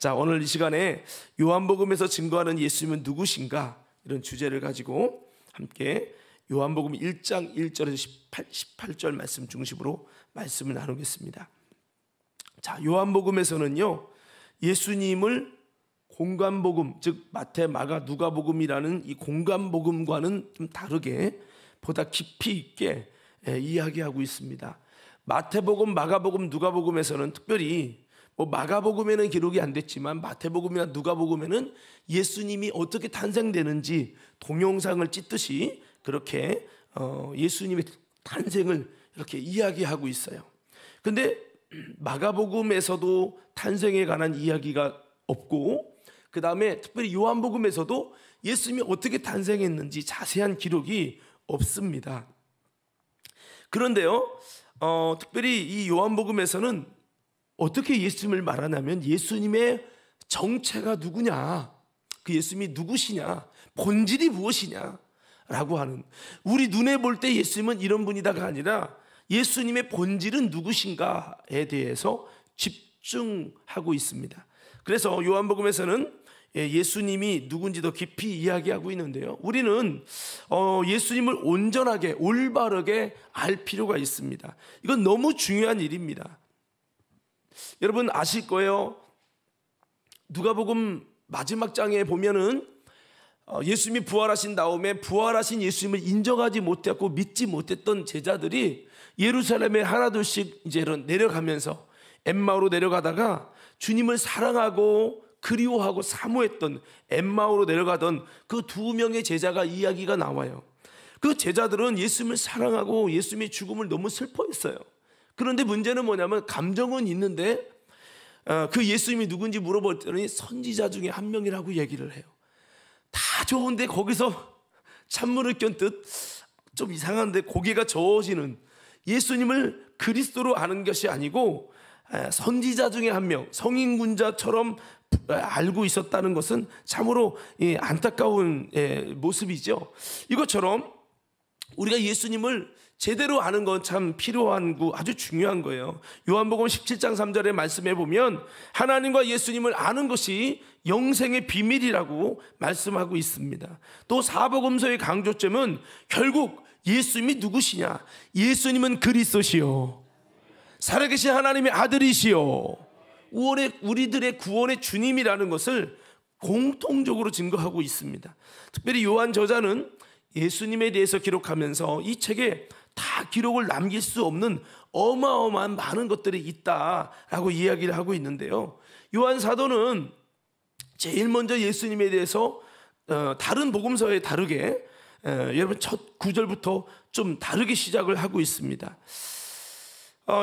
자, 오늘 이 시간에 요한복음에서 증거하는 예수님은 누구신가, 이런 주제를 가지고 함께 요한복음 1장 1절에서 18절 말씀 중심으로 말씀을 나누겠습니다. 자, 요한복음에서는요, 예수님을 공관복음, 즉 마태, 마가, 누가복음이라는 이 공관복음과는 좀 다르게 보다 깊이 있게 이야기하고 있습니다. 마태복음, 마가복음, 누가복음에서는 특별히 마가복음에는 기록이 안 됐지만 마태복음이나 누가복음에는 예수님이 어떻게 탄생되는지 동영상을 찍듯이 그렇게 예수님의 탄생을 이렇게 이야기하고 있어요. 근데 마가복음에서도 탄생에 관한 이야기가 없고, 그 다음에 특별히 요한복음에서도 예수님이 어떻게 탄생했는지 자세한 기록이 없습니다. 그런데요, 특별히 이 요한복음에서는 어떻게 예수님을 말하냐면 예수님의 정체가 누구냐, 그 예수님이 누구시냐, 본질이 무엇이냐 라고 하는, 우리 눈에 볼 때 예수님은 이런 분이다가 아니라 예수님의 본질은 누구신가에 대해서 집중하고 있습니다. 그래서 요한복음에서는 예수님이 누군지 더 깊이 이야기하고 있는데요, 우리는 예수님을 온전하게 올바르게 알 필요가 있습니다. 이건 너무 중요한 일입니다. 여러분 아실 거예요. 누가복음 마지막 장에 보면은 예수님이 부활하신 다음에 부활하신 예수님을 인정하지 못했고 믿지 못했던 제자들이 예루살렘에 하나둘씩 이제 내려가면서 엠마오로 내려가다가 주님을 사랑하고 그리워하고 사모했던, 엠마오로 내려가던 그 두 명의 제자가 이야기가 나와요. 그 제자들은 예수님을 사랑하고 예수님의 죽음을 너무 슬퍼했어요. 그런데 문제는 뭐냐면 감정은 있는데 그 예수님이 누군지 물어봤더니 선지자 중에 한 명이라고 얘기를 해요. 다 좋은데 거기서 찬물을 켠 듯 좀 이상한데 고개가 저어지는, 예수님을 그리스도로 아는 것이 아니고 선지자 중에 한 명, 성인군자처럼 알고 있었다는 것은 참으로 안타까운 모습이죠. 이것처럼 우리가 예수님을 제대로 아는 건 참 필요한, 아주 중요한 거예요. 요한복음 17장 3절의 말씀에 보면 하나님과 예수님을 아는 것이 영생의 비밀이라고 말씀하고 있습니다. 또 사복음서의 강조점은 결국 예수님이 누구시냐, 예수님은 그리스도시요 살아계신 하나님의 아들이시요 우리들의 구원의 주님이라는 것을 공통적으로 증거하고 있습니다. 특별히 요한 저자는 예수님에 대해서 기록하면서 이 책에 다 기록을 남길 수 없는 어마어마한 많은 것들이 있다라고 이야기를 하고 있는데요, 요한 사도는 제일 먼저 예수님에 대해서 다른 복음서에 다르게 여러분 첫 구절부터 좀 다르게 시작을 하고 있습니다.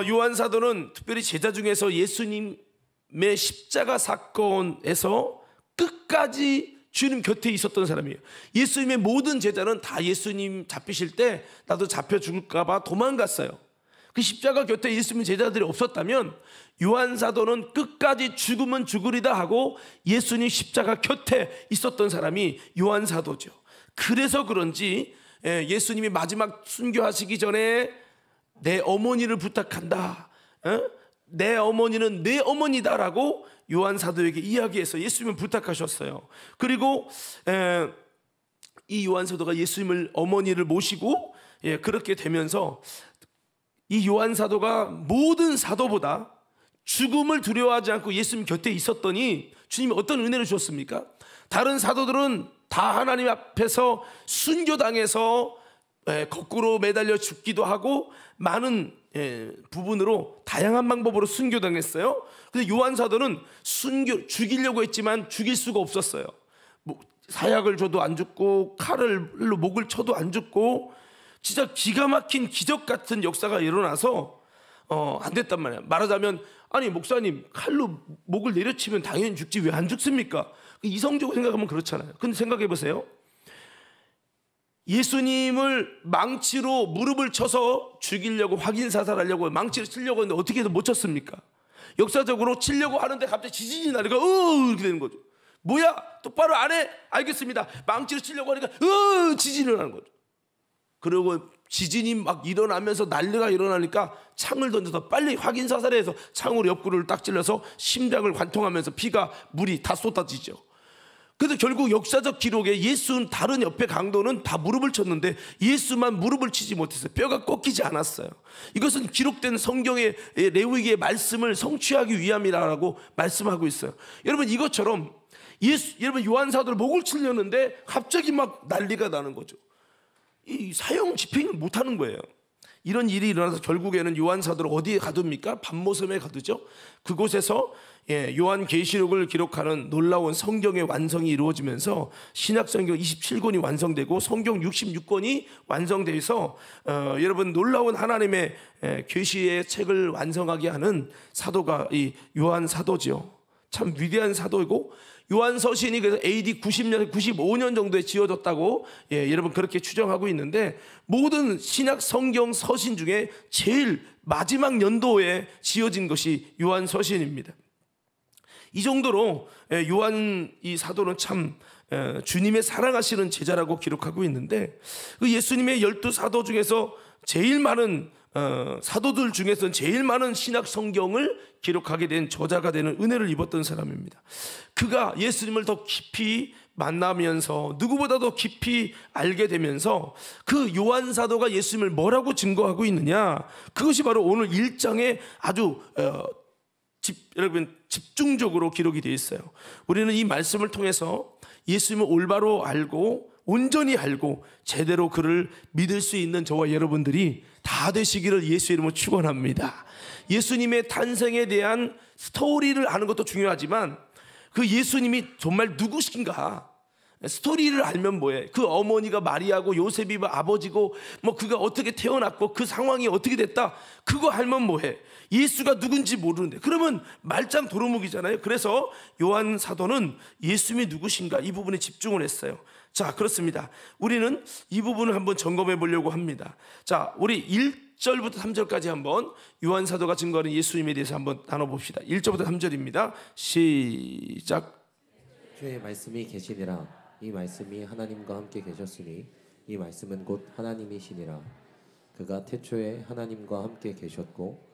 요한 사도는 특별히 제자 중에서 예수님의 십자가 사건에서 끝까지 주님 곁에 있었던 사람이에요. 예수님의 모든 제자는 다 예수님 잡히실 때 나도 잡혀 죽을까 봐 도망갔어요. 그 십자가 곁에 예수님 제자들이 없었다면 요한 사도는 끝까지 죽으면 죽으리다 하고 예수님 십자가 곁에 있었던 사람이 요한 사도죠. 그래서 그런지 예수님이 마지막 순교하시기 전에 내 어머니를 부탁한다, 내 어머니는 내 어머니다라고 요한 사도에게 이야기해서 예수님을 부탁하셨어요. 그리고 이 요한 사도가 예수님을 어머니를 모시고 그렇게 되면서 이 요한 사도가 모든 사도보다 죽음을 두려워하지 않고 예수님 곁에 있었더니 주님이 어떤 은혜를 주셨습니까? 다른 사도들은 다 하나님 앞에서 순교당해서 거꾸로 매달려 죽기도 하고 많은 부분으로 다양한 방법으로 순교당했어요. 근데 요한 사도는 죽이려고 했지만 죽일 수가 없었어요. 사약을 줘도 안 죽고 칼로 목을 쳐도 안 죽고 진짜 기가 막힌 기적 같은 역사가 일어나서 안 됐단 말이야. 말하자면 아니 목사님 칼로 목을 내려치면 당연히 죽지 왜 안 죽습니까? 이성적으로 생각하면 그렇잖아요. 근데 생각해 보세요. 예수님을 망치로 무릎을 쳐서 죽이려고 확인사살하려고 망치를 치려고 했는데 어떻게 해서 못 쳤습니까? 역사적으로 치려고 하는데 갑자기 지진이 나니까 이렇게 되는 거죠. 뭐야 똑바로 안 해? 알겠습니다. 망치를 치려고 하니까 지진을 하는 거죠. 그리고 지진이 막 일어나면서 난리가 일어나니까 창을 던져서 빨리 확인 사살해서 창으로 옆구리를 딱 찔러서 심장을 관통하면서 피가 물이 다 쏟아지죠. 그래서 결국 역사적 기록에 예수는 다른 옆에 강도는 다 무릎을 쳤는데 예수만 무릎을 치지 못했어요. 뼈가 꺾이지 않았어요. 이것은 기록된 성경의 레위기의 말씀을 성취하기 위함이라고 말씀하고 있어요. 여러분 이것처럼 여러분 요한 사도를 목을 치려는데 갑자기 막 난리가 나는 거죠. 이 사형 집행을 못하는 거예요. 이런 일이 일어나서 결국에는 요한 사도를 어디에 가둡니까? 반모섬에 가두죠. 그곳에서 요한계시록을 기록하는 놀라운 성경의 완성이 이루어지면서 신약성경 27권이 완성되고 성경 66권이 완성돼서 여러분 놀라운 하나님의 계시의 책을 완성하게 하는 사도가 이 요한 사도죠. 참 위대한 사도이고 요한 서신이 그래서 AD 90년, 95년 정도에 지어졌다고 여러분 그렇게 추정하고 있는데 모든 신약 성경 서신 중에 제일 마지막 연도에 지어진 것이 요한 서신입니다. 이 정도로 요한 이 사도는 참 주님의 사랑하시는 제자라고 기록하고 있는데 그 예수님의 12사도 중에서 제일 많은 사도들 중에서는 제일 많은 신약 성경을 기록하게 된 저자가 되는 은혜를 입었던 사람입니다. 그가 예수님을 더 깊이 만나면서 누구보다도 깊이 알게 되면서 그 요한 사도가 예수님을 뭐라고 증거하고 있느냐, 그것이 바로 오늘 1장에 아주 여러분 집중적으로 기록이 되어 있어요. 우리는 이 말씀을 통해서 예수님을 올바로 알고 온전히 알고 제대로 그를 믿을 수 있는 저와 여러분들이 다 되시기를 예수 이름으로 축원합니다. 예수님의 탄생에 대한 스토리를 아는 것도 중요하지만 그 예수님이 정말 누구신가, 스토리를 알면 뭐해? 그 어머니가 마리아고 요셉이 아버지고 뭐 그가 어떻게 태어났고 그 상황이 어떻게 됐다, 그거 알면 뭐해? 예수가 누군지 모르는데 그러면 말짱 도루묵이잖아요. 그래서 요한 사도는 예수님이 누구신가 이 부분에 집중을 했어요. 자, 그렇습니다. 우리는 이 부분을 한번 점검해 보려고 합니다. 자, 우리 1절부터 3절까지 한번 요한 사도가 증거하는 예수님에 대해서 한번 나눠봅시다. 1절부터 3절입니다. 시작. 주의 말씀이 계시니라. 이 말씀이 하나님과 함께 계셨으니 이 말씀은 곧 하나님이시니라. 그가 태초에 하나님과 함께 계셨고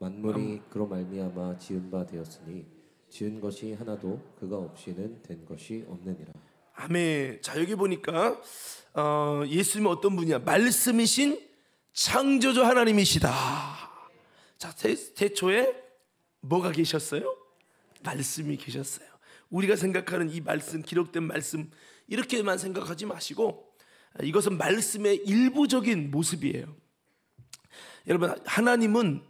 만물이 그로 말미암아 지은 바 되었으니 지은 것이 하나도 그가 없이는 된 것이 없느니라. 아멘. 자, 여기 보니까 예수님은 어떤 분이야? 말씀이신 창조주 하나님이시다. 자, 태초에 뭐가 계셨어요? 말씀이 계셨어요. 우리가 생각하는 이 말씀, 기록된 말씀 이렇게만 생각하지 마시고 이것은 말씀의 일부적인 모습이에요. 여러분, 하나님은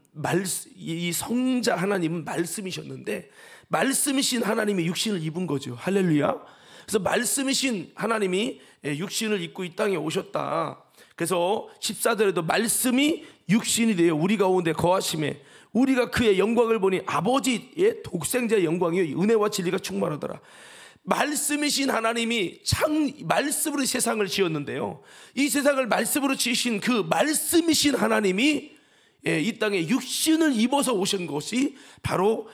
이 성자 하나님은 말씀이셨는데 말씀이신 하나님이 육신을 입은 거죠. 할렐루야. 그래서 말씀이신 하나님이 육신을 입고 이 땅에 오셨다. 그래서 14절에도 말씀이 육신이 되어 우리 가운데 거하심에 우리가 그의 영광을 보니 아버지의 독생자의 영광이 은혜와 진리가 충만하더라. 말씀이신 하나님이 말씀으로 세상을 지었는데요, 이 세상을 말씀으로 지으신 그 말씀이신 하나님이 이 땅에 육신을 입어서 오신 것이 바로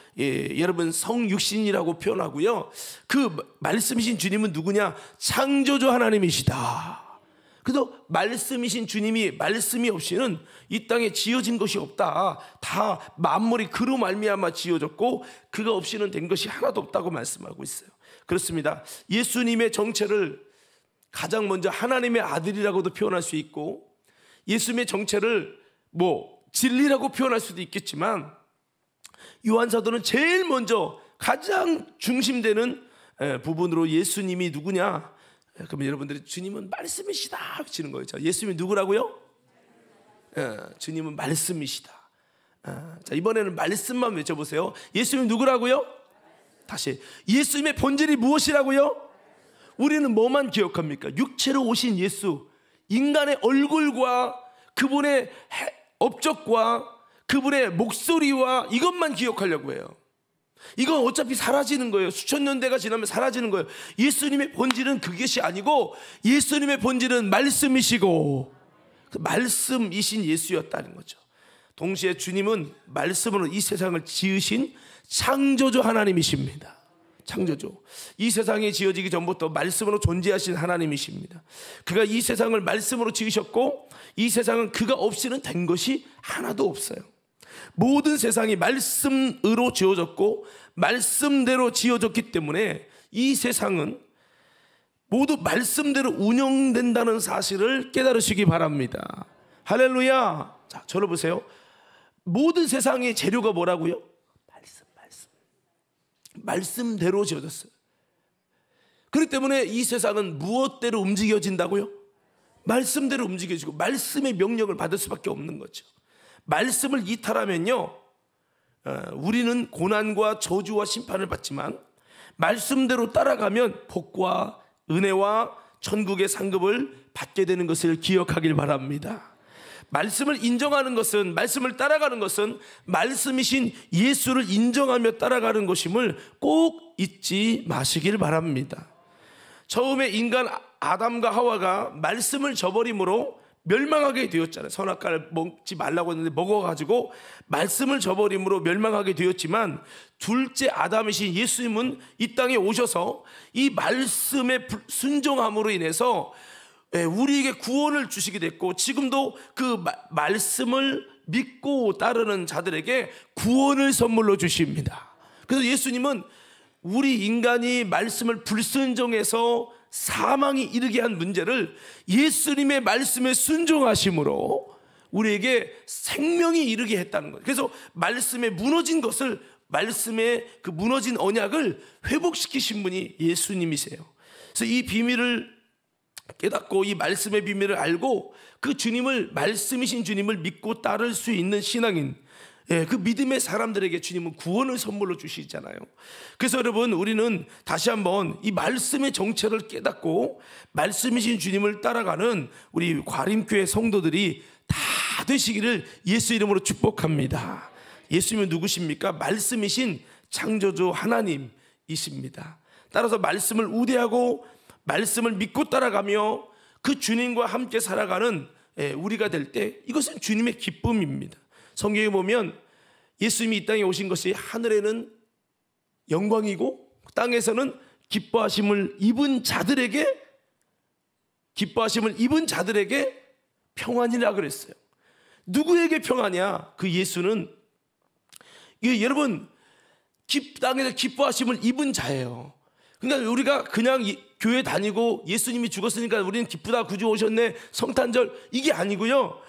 여러분 성육신이라고 표현하고요, 그 말씀이신 주님은 누구냐? 창조주 하나님이시다. 그래서 말씀이신 주님이 말씀이 없이는 이 땅에 지어진 것이 없다. 다 만물이 그로 말미암아 지어졌고 그가 없이는 된 것이 하나도 없다고 말씀하고 있어요. 그렇습니다. 예수님의 정체를 가장 먼저 하나님의 아들이라고도 표현할 수 있고 예수님의 정체를 진리라고 표현할 수도 있겠지만 요한 사도는 제일 먼저 가장 중심되는 부분으로 예수님이 누구냐? 그러면 여러분들이 주님은 말씀이시다 외치는 거예요. 자, 예수님이 누구라고요? 주님은 말씀이시다. 자, 이번에는 말씀만 외쳐보세요. 예수님이 누구라고요? 다시, 예수님의 본질이 무엇이라고요? 우리는 뭐만 기억합니까? 육체로 오신 예수, 인간의 얼굴과 그분의 업적과 그분의 목소리와 이것만 기억하려고 해요. 이건 어차피 사라지는 거예요. 수천 년대가 지나면 사라지는 거예요. 예수님의 본질은 그것이 아니고 예수님의 본질은 말씀이시고 그 말씀이신 예수였다는 거죠. 동시에 주님은 말씀으로 이 세상을 지으신 창조주 하나님이십니다. 창조주, 이 세상이 지어지기 전부터 말씀으로 존재하신 하나님이십니다. 그가 이 세상을 말씀으로 지으셨고 이 세상은 그가 없이는 된 것이 하나도 없어요. 모든 세상이 말씀으로 지어졌고 말씀대로 지어졌기 때문에 이 세상은 모두 말씀대로 운영된다는 사실을 깨달으시기 바랍니다. 할렐루야. 자, 저를 보세요. 모든 세상의 재료가 뭐라고요? 말씀대로 지어졌어요. 그렇기 때문에 이 세상은 무엇대로 움직여진다고요? 말씀대로 움직여지고 말씀의 명령을 받을 수밖에 없는 거죠. 말씀을 이탈하면요, 우리는 고난과 저주와 심판을 받지만 말씀대로 따라가면 복과 은혜와 천국의 상급을 받게 되는 것을 기억하길 바랍니다. 말씀을 인정하는 것은, 말씀을 따라가는 것은 말씀이신 예수를 인정하며 따라가는 것임을 꼭 잊지 마시길 바랍니다. 처음에 인간 아담과 하와가 말씀을 저버림으로 멸망하게 되었잖아요. 선악과를 먹지 말라고 했는데 먹어가지고 말씀을 저버림으로 멸망하게 되었지만, 둘째 아담이신 예수님은 이 땅에 오셔서 이 말씀에 순종함으로 인해서 우리에게 구원을 주시게 됐고, 지금도 그 말씀을 믿고 따르는 자들에게 구원을 선물로 주십니다. 그래서 예수님은 우리 인간이 말씀을 불순종해서 사망이 이르게 한 문제를 예수님의 말씀에 순종하심으로 우리에게 생명이 이르게 했다는 거예요. 그래서 말씀에 무너진 것을, 말씀의 그 무너진 언약을 회복시키신 분이 예수님이세요. 그래서 이 비밀을 깨닫고 이 말씀의 비밀을 알고 그 주님을, 말씀이신 주님을 믿고 따를 수 있는 신앙인, 그 믿음의 사람들에게 주님은 구원을 선물로 주시잖아요. 그래서 여러분, 우리는 다시 한번 이 말씀의 정체를 깨닫고 말씀이신 주님을 따라가는 우리 과림교회 성도들이 다 되시기를 예수 이름으로 축복합니다. 예수님은 누구십니까? 말씀이신 창조주 하나님이십니다. 따라서 말씀을 우대하고 말씀을 믿고 따라가며 그 주님과 함께 살아가는 우리가 될 때, 이것은 주님의 기쁨입니다. 성경에 보면 예수님이 이 땅에 오신 것이 하늘에는 영광이고 땅에서는 기뻐하심을 입은 자들에게 평안이라 그랬어요. 누구에게 평안이야? 그 예수는, 이게 여러분, 땅에서 기뻐하심을 입은 자예요. 그러니까 우리가 그냥 교회 다니고 예수님이 죽었으니까 우리는 기쁘다, 구주 오셨네, 성탄절, 이게 아니고요.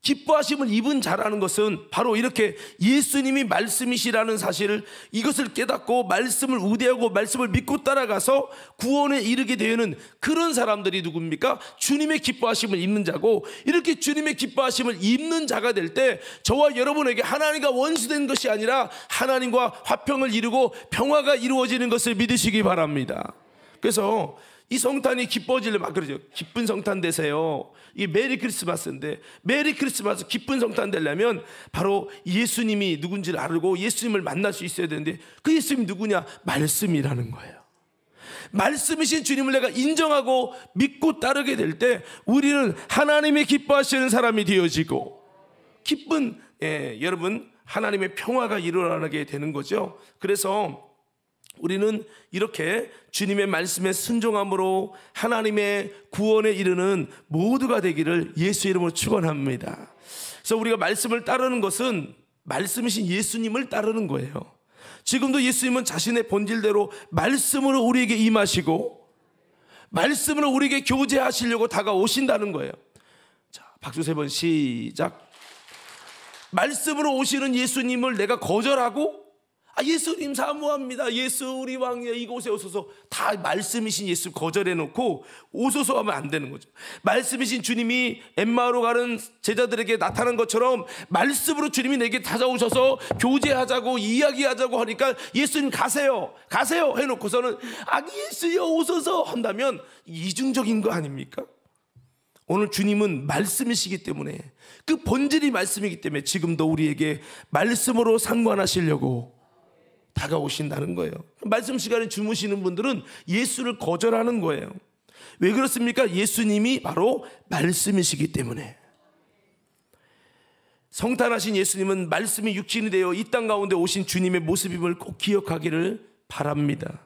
기뻐하심을 입은 자라는 것은 바로 이렇게 예수님이 말씀이시라는 사실을, 이것을 깨닫고 말씀을 우대하고 말씀을 믿고 따라가서 구원에 이르게 되는 그런 사람들이 누굽니까? 주님의 기뻐하심을 입는 자고, 이렇게 주님의 기뻐하심을 입는 자가 될 때 저와 여러분에게 하나님과 원수된 것이 아니라 하나님과 화평을 이루고 평화가 이루어지는 것을 믿으시기 바랍니다. 그래서 이 성탄이 기뻐지려면 막 그러죠. 기쁜 성탄 되세요. 이게 메리 크리스마스인데, 메리 크리스마스 기쁜 성탄 되려면 바로 예수님이 누군지를 알고 예수님을 만날 수 있어야 되는데, 그 예수님이 누구냐? 말씀이라는 거예요. 말씀이신 주님을 내가 인정하고 믿고 따르게 될 때 우리는 하나님이 기뻐하시는 사람이 되어지고 기쁜, 여러분, 하나님의 평화가 일어나게 되는 거죠. 그래서 우리는 이렇게 주님의 말씀에 순종함으로 하나님의 구원에 이르는 모두가 되기를 예수 이름으로 축원합니다. 그래서 우리가 말씀을 따르는 것은 말씀이신 예수님을 따르는 거예요. 지금도 예수님은 자신의 본질대로 말씀으로 우리에게 임하시고 말씀으로 우리에게 교제하시려고 다가오신다는 거예요. 자, 박수 3번 시작. 말씀으로 오시는 예수님을 내가 거절하고, 예수님 사모합니다, 예수 우리 왕이야, 이곳에 오소서, 다 말씀이신 예수 거절해놓고 오소서 하면 안 되는 거죠. 말씀이신 주님이 엠마오로 가는 제자들에게 나타난 것처럼 말씀으로 주님이 내게 찾아오셔서 교제하자고 이야기하자고 하니까 예수님 가세요 해놓고서는 예수여 오소서 한다면 이중적인 거 아닙니까? 오늘 주님은 말씀이시기 때문에, 그 본질이 말씀이기 때문에 지금도 우리에게 말씀으로 상관하시려고 다가오신다는 거예요. 말씀 시간에 주무시는 분들은 예수를 거절하는 거예요. 왜 그렇습니까? 예수님이 바로 말씀이시기 때문에. 성탄하신 예수님은 말씀이 육신이 되어 이 땅 가운데 오신 주님의 모습임을 꼭 기억하기를 바랍니다.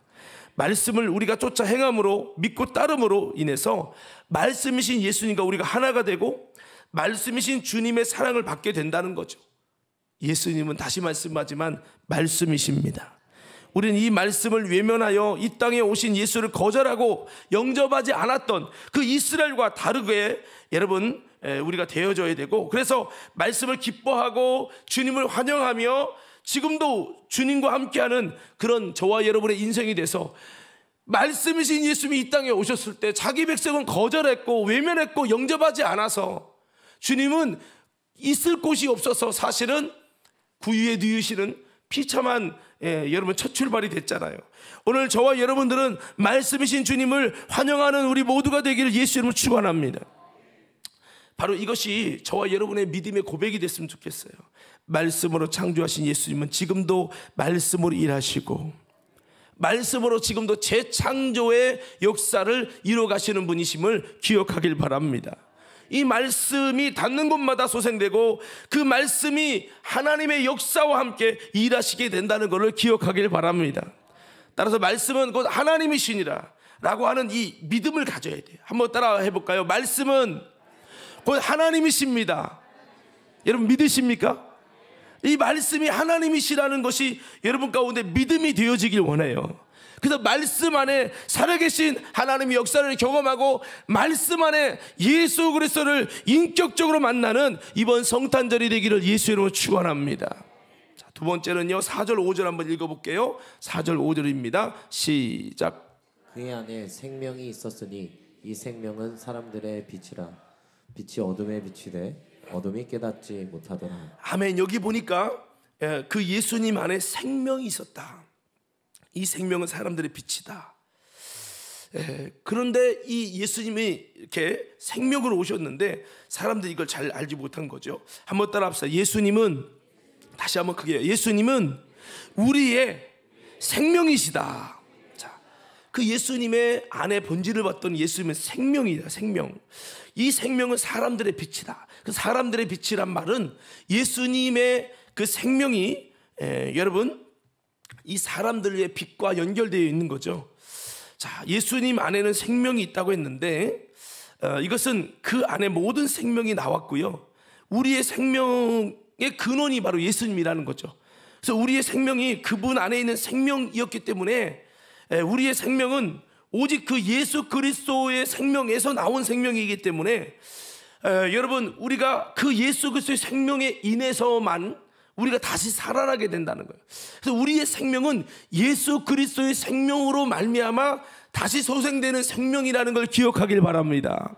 말씀을 우리가 쫓아 행함으로, 믿고 따름으로 인해서 말씀이신 예수님과 우리가 하나가 되고 말씀이신 주님의 사랑을 받게 된다는 거죠. 예수님은 다시 말씀하지만 말씀이십니다. 우리는 이 말씀을 외면하여 이 땅에 오신 예수를 거절하고 영접하지 않았던 그 이스라엘과 다르게 여러분 우리가 되어져야 되고, 그래서 말씀을 기뻐하고 주님을 환영하며 지금도 주님과 함께하는 그런 저와 여러분의 인생이 돼서, 말씀이신 예수님이 이 땅에 오셨을 때 자기 백성은 거절했고 외면했고 영접하지 않아서 주님은 있을 곳이 없어서 사실은 구유에 누이시는 비참한 여러분 첫 출발이 됐잖아요. 오늘 저와 여러분들은 말씀이신 주님을 환영하는 우리 모두가 되기를 예수 이름으로 축원합니다. 바로 이것이 저와 여러분의 믿음의 고백이 됐으면 좋겠어요. 말씀으로 창조하신 예수님은 지금도 말씀으로 일하시고 말씀으로 지금도 재창조의 역사를 이루어가시는 분이심을 기억하길 바랍니다. 이 말씀이 닿는 곳마다 소생되고 그 말씀이 하나님의 역사와 함께 일하시게 된다는 것을 기억하길 바랍니다. 따라서 말씀은 곧 하나님이시니라 라고 하는 이 믿음을 가져야 돼요. 한번 따라 해볼까요? 말씀은 곧 하나님이십니다. 여러분 믿으십니까? 이 말씀이 하나님이시라는 것이 여러분 가운데 믿음이 되어지길 원해요. 그래서 말씀 안에 살아계신 하나님의 역사를 경험하고 말씀 안에 예수 그리스도를 인격적으로 만나는 이번 성탄절이 되기를 예수 이름으로 축원합니다. 자, 두 번째는요, 4절 5절 한번 읽어볼게요. 4절 5절입니다. 시작. 그의 안에 생명이 있었으니 이 생명은 사람들의 빛이라. 빛이 어둠에 비치되 어둠이 깨닫지 못하더라. 아멘. 여기 보니까 그 예수님 안에 생명이 있었다. 이 생명은 사람들의 빛이다. 그런데 이 예수님이 이렇게 생명으로 오셨는데 사람들이 이걸 잘 알지 못한 거죠. 한번 따라합시다. 예수님은, 다시 한번 크게, 예수님은 우리의 생명이시다. 자, 그 예수님의 안에 본질을 봤던 예수님의 생명이다. 생명. 이 생명은 사람들의 빛이다. 그 사람들의 빛이란 말은 예수님의 그 생명이 여러분 이 사람들의 빛과 연결되어 있는 거죠. 자, 예수님 안에는 생명이 있다고 했는데 이것은 그 안에 모든 생명이 나왔고요. 우리의 생명의 근원이 바로 예수님이라는 거죠. 그래서 우리의 생명이 그분 안에 있는 생명이었기 때문에 우리의 생명은 오직 그 예수 그리스도의 생명에서 나온 생명이기 때문에 여러분 우리가 그 예수 그리스도의 생명에 인해서만 우리가 다시 살아나게 된다는 거예요. 그래서 우리의 생명은 예수 그리스도의 생명으로 말미암아 다시 소생되는 생명이라는 걸 기억하길 바랍니다.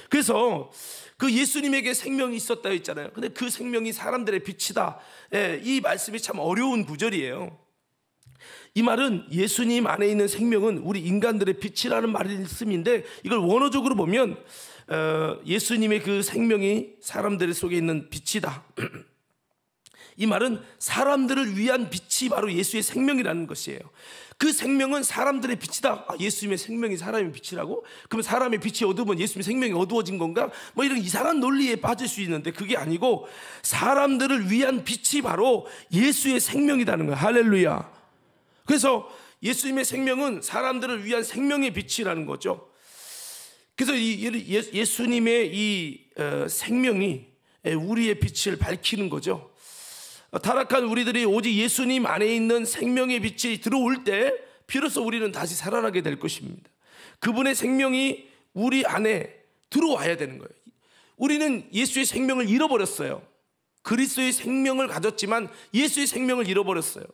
그래서 그 예수님에게 생명이 있었다 했잖아요. 근데 그 생명이 사람들의 빛이다. 이 말씀이 참 어려운 구절이에요. 이 말은 예수님 안에 있는 생명은 우리 인간들의 빛이라는 말씀인데, 이걸 원어적으로 보면 예수님의 그 생명이 사람들 속에 있는 빛이다. 이 말은 사람들을 위한 빛이 바로 예수의 생명이라는 것이에요. 그 생명은 사람들의 빛이다. 아, 예수님의 생명이 사람의 빛이라고? 그러면 사람의 빛이 어두우면 예수님의 생명이 어두워진 건가? 뭐 이런 이상한 논리에 빠질 수 있는데 그게 아니고 사람들을 위한 빛이 바로 예수의 생명이라는 거예요. 할렐루야. 그래서 예수님의 생명은 사람들을 위한 생명의 빛이라는 거죠. 그래서 예수님의 이 생명이 우리의 빛을 밝히는 거죠. 타락한 우리들이 오직 예수님 안에 있는 생명의 빛이 들어올 때 비로소 우리는 다시 살아나게 될 것입니다. 그분의 생명이 우리 안에 들어와야 되는 거예요. 우리는 예수의 생명을 잃어버렸어요. 그리스도의 생명을 가졌지만 예수의 생명을 잃어버렸어요.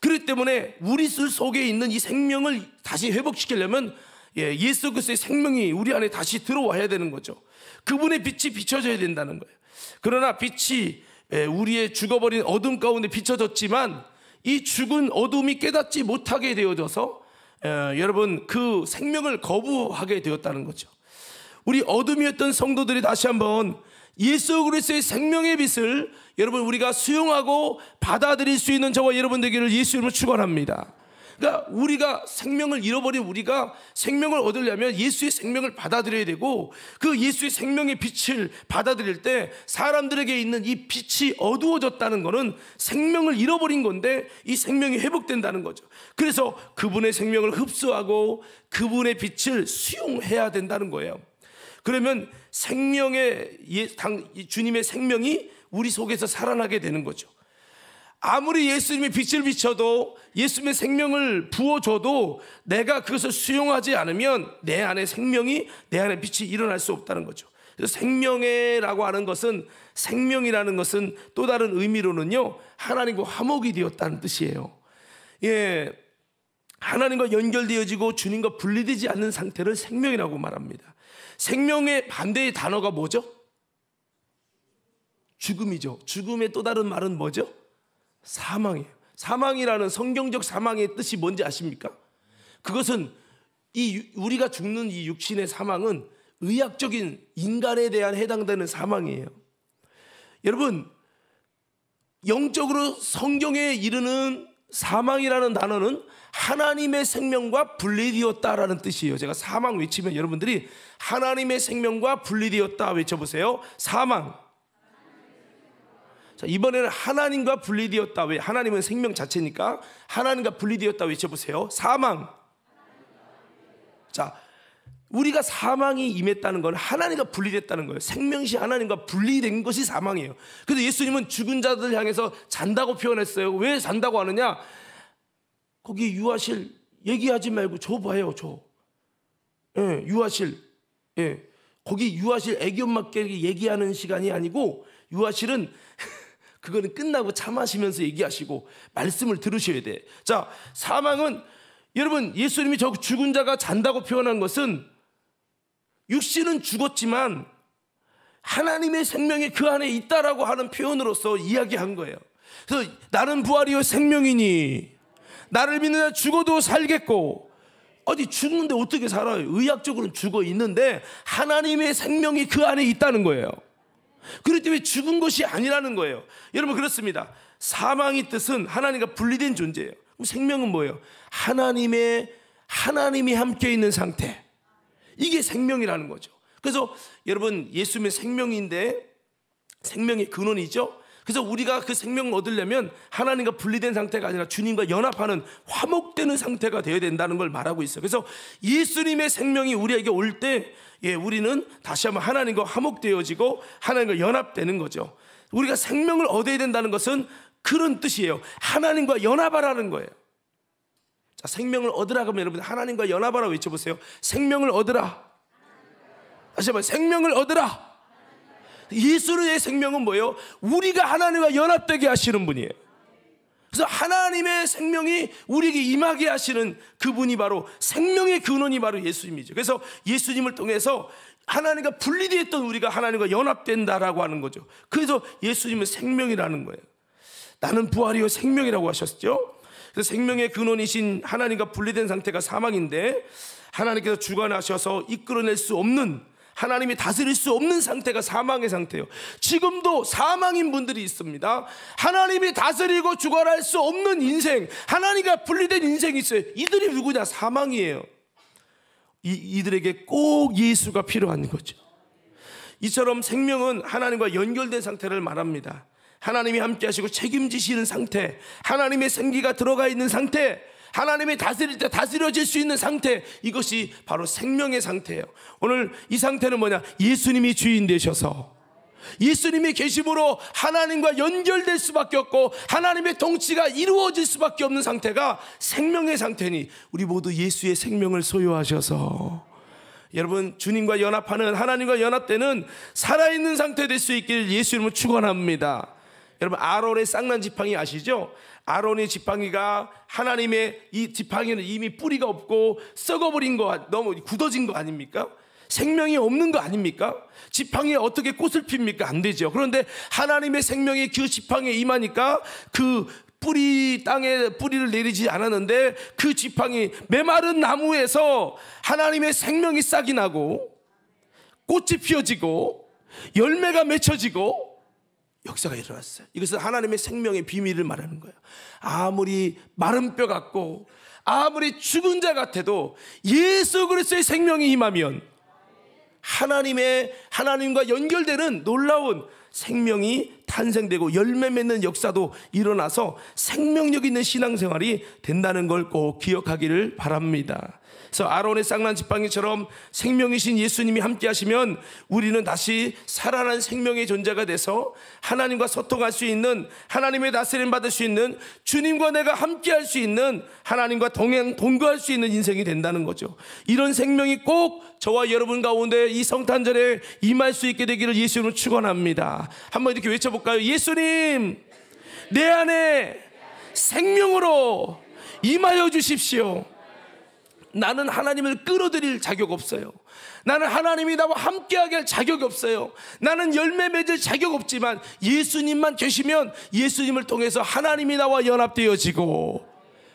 그렇기 때문에 우리 속에 있는 이 생명을 다시 회복시키려면 예수 그리스도의 생명이 우리 안에 다시 들어와야 되는 거죠. 그분의 빛이 비춰져야 된다는 거예요. 그러나 빛이 우리의 죽어버린 어둠 가운데 비춰졌지만 이 죽은 어둠이 깨닫지 못하게 되어져서 여러분 그 생명을 거부하게 되었다는 거죠. 우리 어둠이었던 성도들이 다시 한번 예수 그리스도의 생명의 빛을 여러분 우리가 수용하고 받아들일 수 있는 저와 여러분 되기를 예수 이름으로 축원합니다. 그러니까 우리가 생명을 잃어버린 우리가 생명을 얻으려면 예수의 생명을 받아들여야 되고, 그 예수의 생명의 빛을 받아들일 때 사람들에게 있는 이 빛이 어두워졌다는 것은 생명을 잃어버린 건데 이 생명이 회복된다는 거죠. 그래서 그분의 생명을 흡수하고 그분의 빛을 수용해야 된다는 거예요. 그러면 생명의 주님의 생명이 우리 속에서 살아나게 되는 거죠. 아무리 예수님의 빛을 비춰도, 예수님의 생명을 부어줘도 내가 그것을 수용하지 않으면 내 안에 생명이, 내 안에 빛이 일어날 수 없다는 거죠. 그래서 생명이라고 하는 것은, 생명이라는 것은 또 다른 의미로는요, 하나님과 화목이 되었다는 뜻이에요. 예, 하나님과 연결되어지고 주님과 분리되지 않는 상태를 생명이라고 말합니다. 생명의 반대의 단어가 뭐죠? 죽음이죠. 죽음의 또 다른 말은 뭐죠? 사망이에요. 사망이라는 성경적 사망의 뜻이 뭔지 아십니까? 그것은 우리가 죽는 이 육신의 사망은 의학적인 인간에 대한 해당되는 사망이에요. 여러분, 영적으로 성경에 이르는 사망이라는 단어는 하나님의 생명과 분리되었다라는 뜻이에요. 제가 사망 외치면 여러분들이 하나님의 생명과 분리되었다 외쳐보세요. 사망. 자, 이번에는 하나님과 분리되었다. 왜? 하나님은 생명 자체니까 하나님과 분리되었다 외쳐보세요. 사망. 자, 우리가 사망이 임했다는 건 하나님과 분리됐다는 거예요. 생명시 하나님과 분리된 것이 사망이에요. 그래서 예수님은 죽은 자들 향해서 잔다고 표현했어요. 왜 잔다고 하느냐? 거기 유아실 얘기하지 말고 줘봐요. 줘. 예, 유아실. 예, 거기 유아실 애기 엄마께 얘기하는 시간이 아니고, 유아실은 그거는 끝나고 차 마시면서 얘기하시고 말씀을 들으셔야 돼. 자, 사망은, 여러분, 예수님이 저 죽은 자가 잔다고 표현한 것은 육신은 죽었지만 하나님의 생명이 그 안에 있다라고 하는 표현으로서 이야기한 거예요. 그래서 나는 부활이요 생명이니 나를 믿는 자 죽어도 살겠고. 어디 죽는데 어떻게 살아요? 의학적으로는 죽어 있는데 하나님의 생명이 그 안에 있다는 거예요. 그렇기 때문에 죽은 것이 아니라는 거예요. 여러분, 그렇습니다. 사망의 뜻은 하나님과 분리된 존재예요. 그럼 생명은 뭐예요? 하나님이 함께 있는 상태. 이게 생명이라는 거죠. 그래서 여러분, 예수님의 생명인데 생명의 근원이죠. 그래서 우리가 그 생명을 얻으려면 하나님과 분리된 상태가 아니라 주님과 연합하는 화목되는 상태가 되어야 된다는 걸 말하고 있어요. 그래서 예수님의 생명이 우리에게 올 때, 우리는 다시 한번 하나님과 화목되어지고 하나님과 연합되는 거죠. 우리가 생명을 얻어야 된다는 것은 그런 뜻이에요. 하나님과 연합하라는 거예요. 자, 생명을 얻으라 그러면 여러분 하나님과 연합하라 외쳐보세요. 생명을 얻으라. 다시 한번, 생명을 얻으라. 예수의 생명은 뭐예요? 우리가 하나님과 연합되게 하시는 분이에요. 그래서 하나님의 생명이 우리에게 임하게 하시는 그분이 바로, 생명의 근원이 바로 예수님이죠. 그래서 예수님을 통해서 하나님과 분리되어 있던 우리가 하나님과 연합된다라고 하는 거죠. 그래서 예수님은 생명이라는 거예요. 나는 부활이요 생명이라고 하셨죠. 그래서 생명의 근원이신 하나님과 분리된 상태가 사망인데, 하나님께서 주관하셔서 이끌어낼 수 없는, 하나님이 다스릴 수 없는 상태가 사망의 상태예요. 지금도 사망인 분들이 있습니다. 하나님이 다스리고 주관할 수 없는 인생, 하나님과 분리된 인생이 있어요. 이들이 누구냐? 사망이에요. 이들에게 꼭 예수가 필요한 거죠. 이처럼 생명은 하나님과 연결된 상태를 말합니다. 하나님이 함께 하시고 책임지시는 상태, 하나님의 생기가 들어가 있는 상태, 하나님이 다스릴 때 다스려질 수 있는 상태, 이것이 바로 생명의 상태예요. 오늘 이 상태는 뭐냐? 예수님이 주인 되셔서 예수님이 계심으로 하나님과 연결될 수밖에 없고 하나님의 통치가 이루어질 수밖에 없는 상태가 생명의 상태니, 우리 모두 예수의 생명을 소유하셔서 여러분, 주님과 연합하는, 하나님과 연합되는 살아있는 상태 될 수 있기를 예수님은 축원합니다. 여러분, 아론의 쌍난 지팡이 아시죠? 아론의 지팡이가, 하나님의 이 지팡이는 이미 뿌리가 없고 썩어버린 거, 너무 굳어진 거 아닙니까? 생명이 없는 거 아닙니까? 지팡이에 어떻게 꽃을 핍니까? 안 되죠. 그런데 하나님의 생명이 그 지팡이에 임하니까 그 땅에 뿌리를 내리지 않았는데, 그 지팡이, 메마른 나무에서 하나님의 생명이 싹이 나고 꽃이 피어지고 열매가 맺혀지고 역사가 일어났어요. 이것은 하나님의 생명의 비밀을 말하는 거예요. 아무리 마른 뼈 같고 아무리 죽은 자 같아도 예수 그리스도의 생명이 임하면 하나님과 연결되는 놀라운 생명이 탄생되고 열매 맺는 역사도 일어나서 생명력 있는 신앙생활이 된다는 걸 꼭 기억하기를 바랍니다. 그래서 아론의 쌍난 지팡이처럼 생명이신 예수님이 함께 하시면 우리는 다시 살아난 생명의 존재가 돼서 하나님과 소통할 수 있는, 하나님의 다스림 받을 수 있는, 주님과 내가 함께 할 수 있는, 하나님과 동거할 수 있는 인생이 된다는 거죠. 이런 생명이 꼭 저와 여러분 가운데 이 성탄절에 임할 수 있게 되기를 예수님으로 축원합니다. 한번 이렇게 외쳐볼까요? 예수님, 내 안에 생명으로 임하여 주십시오. 나는 하나님을 끌어들일 자격 없어요. 나는 하나님이 나와 함께하게 할 자격이 없어요. 나는 열매 맺을 자격 없지만 예수님만 계시면 예수님을 통해서 하나님이 나와 연합되어지고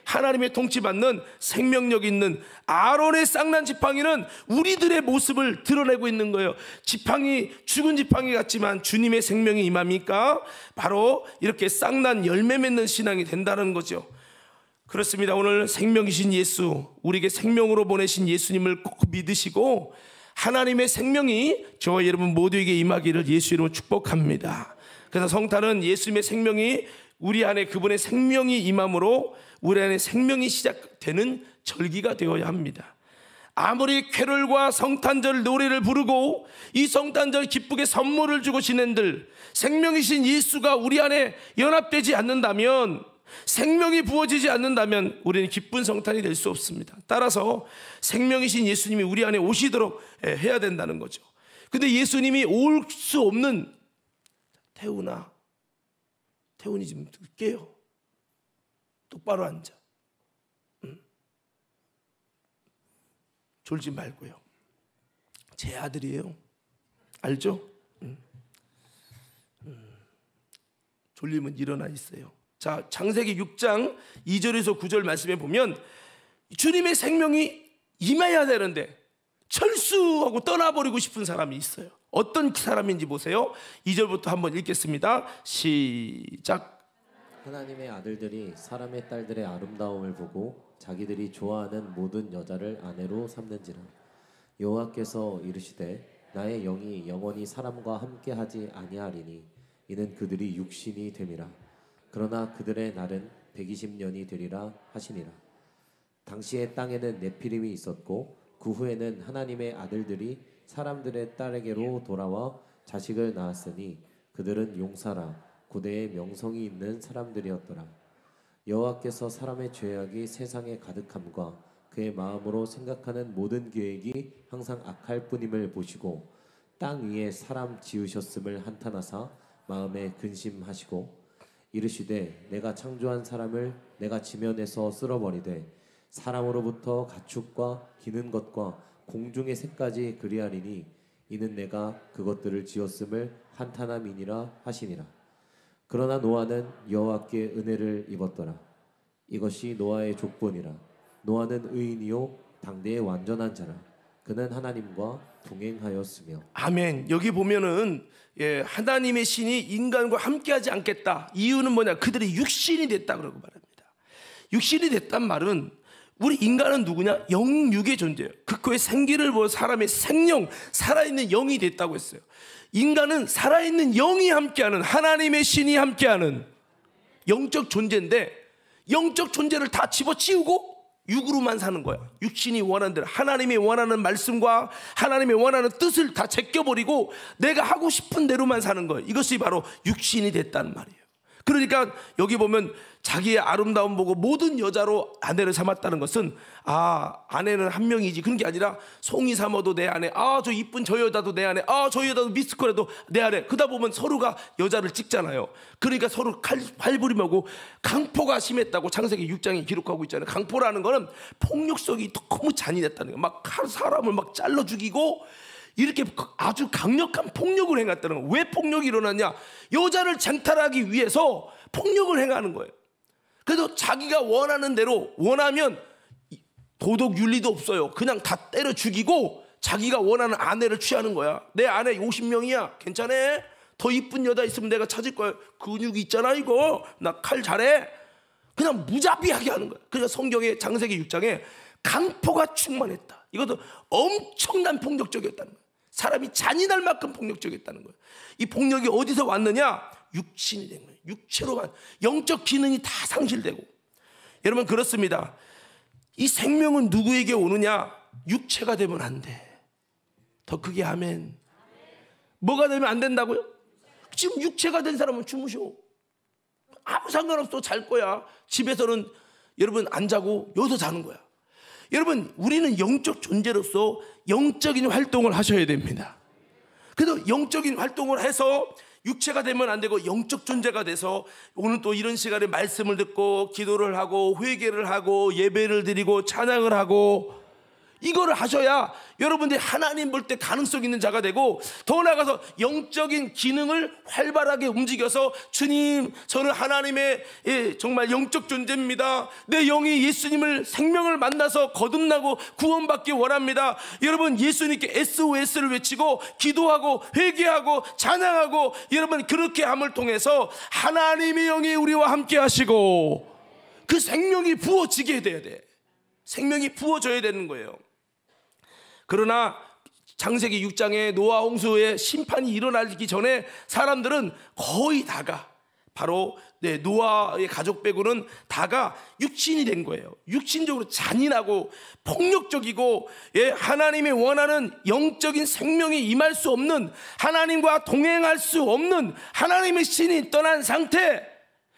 하나님의 통치받는 생명력 있는 아론의 쌍난 지팡이는 우리들의 모습을 드러내고 있는 거예요. 지팡이, 죽은 지팡이 같지만 주님의 생명이 임합니까? 바로 이렇게 쌍난 열매 맺는 신앙이 된다는 거죠. 그렇습니다. 오늘 생명이신 예수, 우리에게 생명으로 보내신 예수님을 꼭 믿으시고 하나님의 생명이 저와 여러분 모두에게 임하기를 예수 이름으로 축복합니다. 그래서 성탄은 예수님의 생명이 우리 안에, 그분의 생명이 임함으로 우리 안에 생명이 시작되는 절기가 되어야 합니다. 아무리 캐롤과 성탄절 노래를 부르고 이 성탄절 기쁘게 선물을 주고 지낸들 생명이신 예수가 우리 안에 연합되지 않는다면, 생명이 부어지지 않는다면 우리는 기쁜 성탄이 될 수 없습니다. 따라서 생명이신 예수님이 우리 안에 오시도록 해야 된다는 거죠. 근데 예수님이 올 수 없는, 태훈이 좀 깨요. 똑바로 앉아. 졸지 말고요. 제 아들이에요. 알죠? 졸리면 일어나 있어요. 자, 창세기 6장 2절에서 9절 말씀에 보면 주님의 생명이 임해야 되는데 철수하고 떠나버리고 싶은 사람이 있어요. 어떤 사람인지 보세요. 2절부터 한번 읽겠습니다. 시작. 하나님의 아들들이 사람의 딸들의 아름다움을 보고 자기들이 좋아하는 모든 여자를 아내로 삼는지라. 여호와께서 이르시되 나의 영이 영원히 사람과 함께하지 아니하리니 이는 그들이 육신이 됨이라. 그러나 그들의 날은 120년이 되리라 하시니라. 당시에 땅에는 네피림이 있었고 그 후에는 하나님의 아들들이 사람들의 딸에게로 돌아와 자식을 낳았으니 그들은 용사라 고대의 명성이 있는 사람들이었더라. 여호와께서 사람의 죄악이 세상에 가득함과 그의 마음으로 생각하는 모든 계획이 항상 악할 뿐임을 보시고 땅 위에 사람 지으셨음을 한탄하사 마음에 근심하시고 이르시되 내가 창조한 사람을 내가 지면에서 쓸어버리되 사람으로부터 가축과 기는 것과 공중의 새까지 그리하리니 이는 내가 그것들을 지었음을 한탄함이니라 하시니라. 그러나 노아는 여호와께 은혜를 입었더라. 이것이 노아의 족본이라. 노아는 의인이요 당대의 완전한 자라. 그는 하나님과 동행하였으며. 아멘. 여기 보면은 하나님의 신이 인간과 함께하지 않겠다. 이유는 뭐냐? 그들이 육신이 됐다 그러고 말합니다. 육신이 됐단 말은 우리 인간은 누구냐? 영육의 존재예요. 극호의 생기를 보여 사람의 생령, 살아있는 영이 됐다고 했어요. 인간은 살아있는 영이 함께하는, 하나님의 신이 함께하는 영적 존재인데 영적 존재를 다 집어치우고 육으로만 사는 거야. 육신이 원하는 대로 하나님이 원하는 말씀과 하나님이 원하는 뜻을 다 제껴버리고 내가 하고 싶은 대로만 사는 거예요. 이것이 바로 육신이 됐다는 말이에요. 그러니까 여기 보면 자기의 아름다움 보고 모든 여자로 아내를 삼았다는 것은 아내는 한 명이지 그런 게 아니라 송이 삼아도 내 아내, 저 이쁜 저 여자도 내 아내, 저 여자도 미스코라도 내 아내. 그러다 보면 서로가 여자를 찍잖아요. 그러니까 서로 칼부림하고 강포가 심했다고 창세기 6장에 기록하고 있잖아요. 강포라는 거는 폭력성이 너무 잔인했다는 거예요. 막 사람을 막 잘라 죽이고 이렇게 아주 강력한 폭력을 행했다는 거예요. 왜 폭력이 일어났냐? 여자를 쟁탈하기 위해서 폭력을 행하는 거예요. 그래서 자기가 원하는 대로, 원하면 도덕 윤리도 없어요. 그냥 다 때려 죽이고 자기가 원하는 아내를 취하는 거야. 내 아내 50명이야 괜찮아? 더 이쁜 여자 있으면 내가 찾을 거야. 근육이 있잖아 이거. 나 칼 잘해. 그냥 무자비하게 하는 거야. 그래서 성경의 창세기 6장에 강포가 충만했다. 이것도 엄청난 폭력적이었다는 거예요. 사람이 잔인할 만큼 폭력적이었다는 거예요. 이 폭력이 어디서 왔느냐? 육신이 된 거예요. 육체로만. 영적 기능이 다 상실되고. 여러분 그렇습니다. 이 생명은 누구에게 오느냐? 육체가 되면 안 돼. 더 크게 아멘. 뭐가 되면 안 된다고요? 지금 육체가 된 사람은 주무셔. 아무 상관없어. 잘 거야. 집에서는 여러분 안 자고 여기서 자는 거야. 여러분 우리는 영적 존재로서 영적인 활동을 하셔야 됩니다. 그래서 영적인 활동을 해서 육체가 되면 안 되고 영적 존재가 돼서 오늘 또 이런 시간에 말씀을 듣고 기도를 하고 회개를 하고 예배를 드리고 찬양을 하고 이거를 하셔야 여러분들이 하나님 볼 때 가능성 있는 자가 되고 더 나아가서 영적인 기능을 활발하게 움직여서 주님 저는 하나님의 정말 영적 존재입니다. 내 영이 예수님을 생명을 만나서 거듭나고 구원받기 원합니다. 여러분 예수님께 SOS를 외치고 기도하고 회개하고 찬양하고 여러분 그렇게 함을 통해서 하나님의 영이 우리와 함께 하시고 그 생명이 부어지게 돼야 돼. 생명이 부어져야 되는 거예요. 그러나 창세기 6장에 노아 홍수의 심판이 일어나기 전에 사람들은 거의 다가 바로 노아의 가족 빼고는 다가 육신이 된 거예요. 육신적으로 잔인하고 폭력적이고 하나님이 원하는 영적인 생명이 임할 수 없는 하나님과 동행할 수 없는 하나님의 신이 떠난 상태,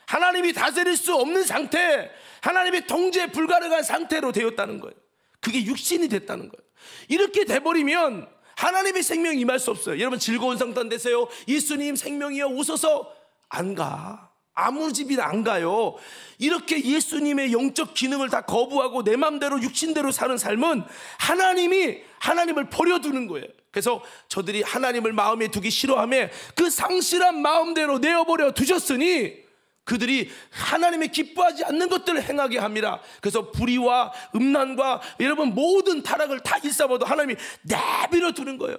하나님이 다스릴 수 없는 상태, 하나님의 통제 불가능한 상태로 되었다는 거예요. 그게 육신이 됐다는 거예요. 이렇게 돼버리면 하나님의 생명이 임할 수 없어요. 여러분 즐거운 성탄 되세요. 예수님 생명이여 오소서. 안 가. 아무 집이나 안 가요. 이렇게 예수님의 영적 기능을 다 거부하고 내 맘대로 육신대로 사는 삶은 하나님을 버려두는 거예요. 그래서 저들이 하나님을 마음에 두기 싫어하며 그 상실한 마음대로 내어버려 두셨으니 그들이 하나님의 기뻐하지 않는 것들을 행하게 합니다. 그래서 불의와 음란과 여러분 모든 타락을 다 일삼아도 하나님이 내버려 두는 거예요.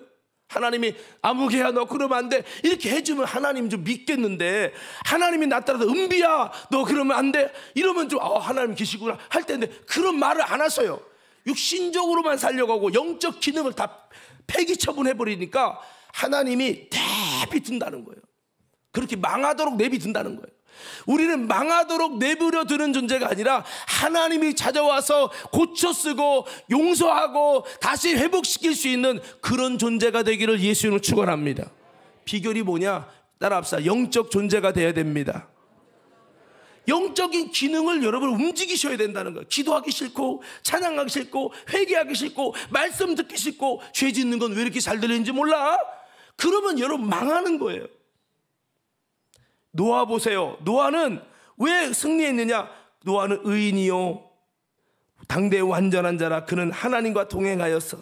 하나님이 아무개야 너 그러면 안 돼 이렇게 해주면 하나님 좀 믿겠는데 하나님이 나타나서 은비야 너 그러면 안 돼 이러면 좀 하나님 계시구나 할 텐데 그런 말을 안 하셔요. 육신적으로만 살려가고 영적 기능을 다 폐기 처분해버리니까 하나님이 내비둔다는 거예요. 그렇게 망하도록 내비둔다는 거예요. 우리는 망하도록 내버려 두는 존재가 아니라 하나님이 찾아와서 고쳐쓰고 용서하고 다시 회복시킬 수 있는 그런 존재가 되기를 예수님은 축원합니다. 비결이 뭐냐? 따라합시다. 영적 존재가 되어야 됩니다. 영적인 기능을 여러분 움직이셔야 된다는 거예요. 기도하기 싫고 찬양하기 싫고 회개하기 싫고 말씀 듣기 싫고 죄 짓는 건 왜 이렇게 잘 들리는지 몰라? 그러면 여러분 망하는 거예요. 노아 보세요. 노아는 왜 승리했느냐? 노아는 의인이요 당대 완전한 자라 그는 하나님과 동행하였어.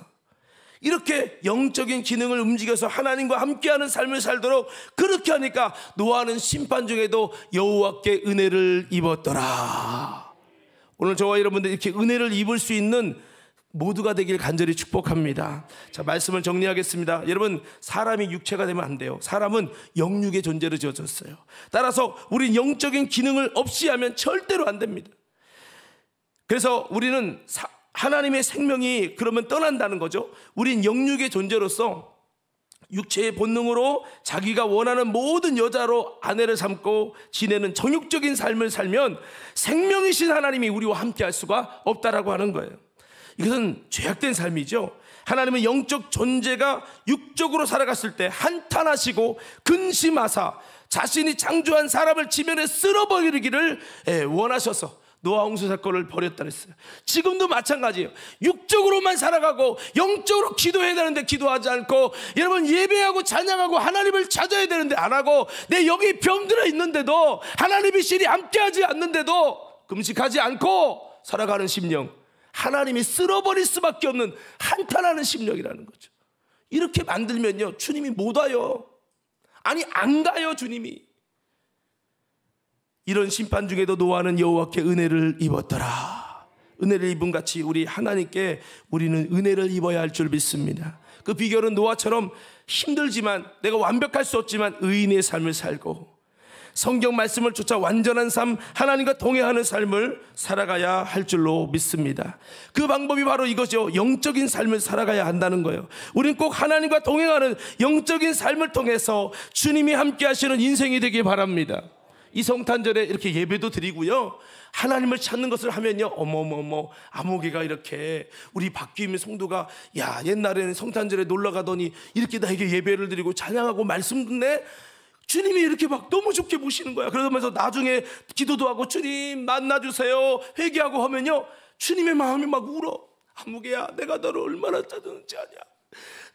이렇게 영적인 기능을 움직여서 하나님과 함께하는 삶을 살도록 그렇게 하니까 노아는 심판 중에도 여호와께 은혜를 입었더라. 오늘 저와 여러분들 이렇게 은혜를 입을 수 있는 모두가 되길 간절히 축복합니다. 자, 말씀을 정리하겠습니다. 여러분 사람이 육체가 되면 안 돼요. 사람은 영육의 존재로 지어졌어요. 따라서 우린 영적인 기능을 없이 하면 절대로 안 됩니다. 그래서 우리는 하나님의 생명이 그러면 떠난다는 거죠. 우린 영육의 존재로서 육체의 본능으로 자기가 원하는 모든 여자로 아내를 삼고 지내는 정욕적인 삶을 살면 생명이신 하나님이 우리와 함께 할 수가 없다라고 하는 거예요. 이것은 죄악된 삶이죠. 하나님은 영적 존재가 육적으로 살아갔을 때 한탄하시고 근심하사 자신이 창조한 사람을 지면에 쓸어버리기를 원하셔서 노아 홍수 사건을 벌였다 그랬어요. 지금도 마찬가지예요. 육적으로만 살아가고 영적으로 기도해야 되는데 기도하지 않고 여러분 예배하고 찬양하고 하나님을 찾아야 되는데 안 하고 내 영이 병들어 있는데도 하나님의 신이 함께하지 않는데도 금식하지 않고 살아가는 심령, 하나님이 쓸어버릴 수밖에 없는 한탄하는 심령이라는 거죠. 이렇게 만들면요 주님이 못 와요. 아니 안 가요. 주님이. 이런 심판 중에도 노아는 여호와께 은혜를 입었더라. 은혜를 입은 같이 우리 하나님께 우리는 은혜를 입어야 할 줄 믿습니다. 그 비결은 노아처럼 힘들지만 내가 완벽할 수 없지만 의인의 삶을 살고 성경 말씀을 쫓아 완전한 삶, 하나님과 동행하는 삶을 살아가야 할 줄로 믿습니다. 그 방법이 바로 이거죠. 영적인 삶을 살아가야 한다는 거예요. 우린 꼭 하나님과 동행하는 영적인 삶을 통해서 주님이 함께 하시는 인생이 되길 바랍니다. 이 성탄절에 이렇게 예배도 드리고요, 하나님을 찾는 것을 하면요, 어머머머, 아무개가 이렇게 우리 박규임 성도가 야, 옛날에는 성탄절에 놀러 가더니 이렇게 나에게 예배를 드리고 찬양하고 말씀 듣네. 주님이 이렇게 막 너무 좋게 보시는 거야. 그러면서 나중에 기도도 하고 주님 만나주세요 회개하고 하면요, 주님의 마음이 막 울어. 아무개야, 내가 너를 얼마나 찾았는지 아냐.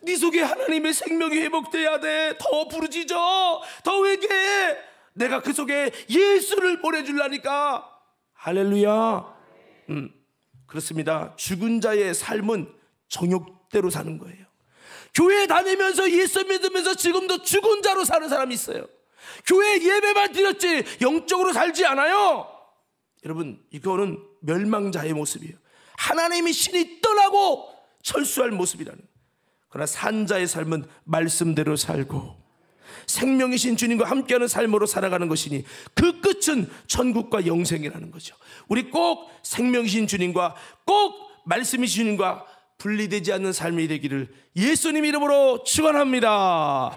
네 속에 하나님의 생명이 회복돼야 돼. 더 부르짖어, 더 회개해. 내가 그 속에 예수를 보내주려니까. 할렐루야. 그렇습니다. 죽은 자의 삶은 정욕대로 사는 거예요. 교회 다니면서 예수 믿으면서 지금도 죽은 자로 사는 사람이 있어요. 교회 예배만 드렸지 영적으로 살지 않아요. 여러분, 이거는 멸망자의 모습이에요. 하나님이 신이 떠나고 철수할 모습이라는 거예요. 그러나 산자의 삶은 말씀대로 살고 생명이신 주님과 함께하는 삶으로 살아가는 것이니 그 끝은 천국과 영생이라는 거죠. 우리 꼭 생명이신 주님과, 꼭 말씀이신 주님과 분리되지 않는 삶이 되기를 예수님 이름으로 축원합니다.